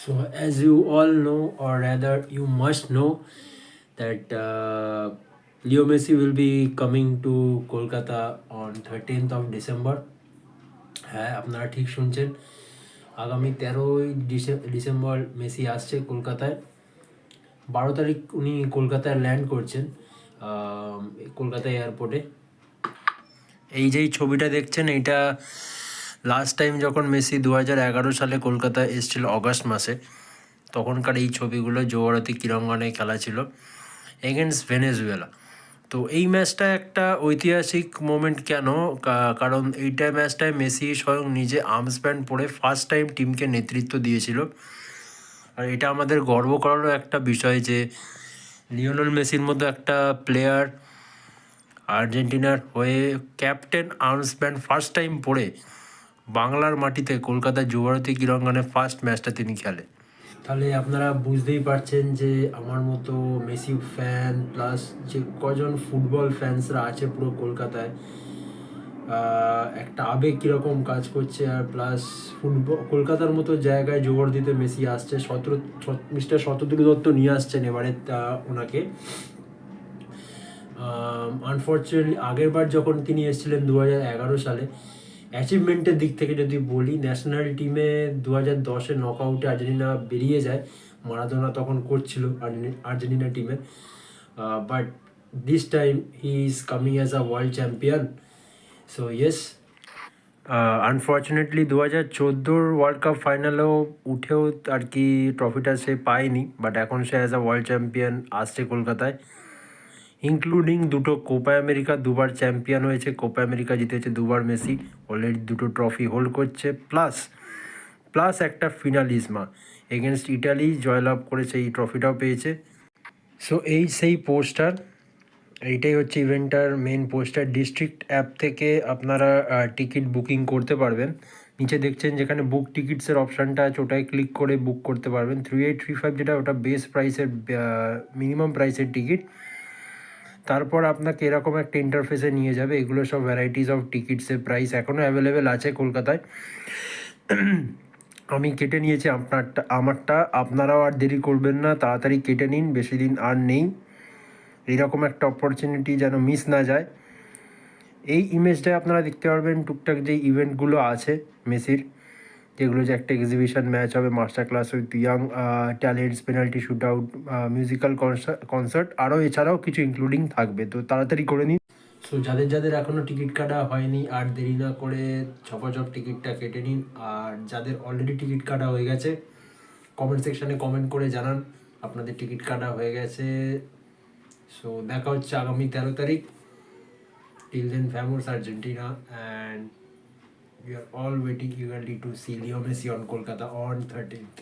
So, as you all know, or rather, you must know that Leo Messi will be coming to Kolkata on 13th of December. হ্যাঁ, আপনারা ঠিক শুনছেন, আগামী 13ই December Messi আসছে কলকাতায়। 12 তারিখ উনি কলকাতায় ল্যান্ড করছেন কলকাতা এয়ারপোর্টে। এই যেই ছবিটা দেখছেন, এইটা লাস্ট টাইম যখন মেসি 2011 সালে কলকাতায় এসেছিল অগাস্ট মাসে, তখনকার এই ছবিগুলো জোয়ারতি ক্রীড়াঙ্গনে খেলা ছিল এগেনস্ট ভেনেজুয়েলা। তো এই ম্যাচটা একটা ঐতিহাসিক মোমেন্ট কেন, কারণ এইটা ম্যাচটায় মেসি স্বয়ং নিজে আর্মস ব্যান্ড পরে ফার্স্ট টাইম টিমকে নেতৃত্ব দিয়েছিল। আর এটা আমাদের গর্ব করারও একটা বিষয় যে লিওনেল মেসির মতো একটা প্লেয়ার আর্জেন্টিনার হয়ে captain arms band first time পরে বাংলার মাটিতে কলকাতা যুবভারতী ক্রীড়াঙ্গনে ফার্স্ট ম্যাচটা তিনি খেলে। তাহলে আপনারা বুঝতেই পারছেন যে আমার মতো মেসি ফ্যান প্লাস যে কজন ফুটবল ফ্যান্সরা আছে পুরো কলকাতায়, একটা আবেগ কীরকম কাজ করছে। আর প্লাস কলকাতার মতো জায়গায় যুবভারতীতে মেসি আসছে, মিস্টার শতদ্রু দত্ত নিয়ে আসছেন এবারে ওনাকে। আনফর্চুনেটলি আগের বার যখন তিনি এসেছিলেন 2011 সালে, অ্যাচিভমেন্টের দিক থেকে যদি বলি, ন্যাশনাল টিমে 2010-এ নকআউটে আর্জেন্টিনা বেরিয়ে যায়, মারাদোনা তখন করছিল আর্জেন্টিনা টিমে। But this time he is coming as a world champion. So yes, unfortunately 2014 world cup ফাইনালেও উঠেও আর কি ট্রফিটা সে পায়নি, বাট এখন সে অ্যাজ আ ওয়ার্ল্ড চ্যাম্পিয়ন আসছে কলকাতায়, ইনক্লুডিং দুটো কোপা আমেরিকা, দুবার চ্যাম্পিয়ন হয়েছে, কোপা আমেরিকা জিতেছে দুবার মেসি, অলরেডি দুটো ট্রফি হোল্ড করছে, প্লাস একটা ফিনালিজমা এগেনস্ট ইটালি জয়লাভ করেছে, এই ট্রফিটাও পেয়েছে। সো এই সেই পোস্টার, এইটাই হচ্ছে ইভেন্টটার মেন পোস্টার। ডিস্ট্রিক্ট অ্যাপ থেকে আপনারা টিকিট বুকিং করতে পারবেন। নিচে দেখছেন যেখানে বুক টিকিটসের অপশানটা আছে, ওটায় ক্লিক করে বুক করতে পারবেন। 3835 যেটা, ওটা বেস প্রাইসের মিনিমাম প্রাইসের টিকিট। তারপর আপনাকে এরকম একটা ইন্টারফেসে নিয়ে যাবে, এগুলো সব ভ্যারাইটিস অফ টিকিটসের প্রাইস এখনও অ্যাভেলেবেল আছে কলকাতায়। আমি কেটে নিয়েছি আমারটা, আপনারাও আর দেরি করবেন না, তাড়াতাড়ি কেটে নিন, বেশি দিন আর নেই। এইরকম একটা অপরচুনিটি যেন মিস না যায়। এই ইমেজটায় আপনারা দেখতে পারবেন টুকটাক যে ইভেন্টগুলো আছে মেসির, যেগুলো যে একটা এক্সিবিশন ম্যাচ হবে, master class with young talents, penalty shoot out, musical concert, আরও এছাড়াও কিছু ইনক্লুডিং থাকবে। তো তাড়াতাড়ি করে নিন। সো যাদের এখনও টিকিট কাটা হয়নি, আর দেরি না করে ঝপাঝপ টিকিটটা কেটে নিন। আর যাদের অলরেডি টিকিট কাটা হয়ে গেছে, কমেন্ট সেকশানে কমেন্ট করে জানান আপনাদের টিকিট কাটা হয়ে গেছে। সো দেখা হচ্ছে আগামী 13 তারিখ। Till then, famous Argentina, and we are all waiting eagerly to see Leo Messi on Kolkata on 13th.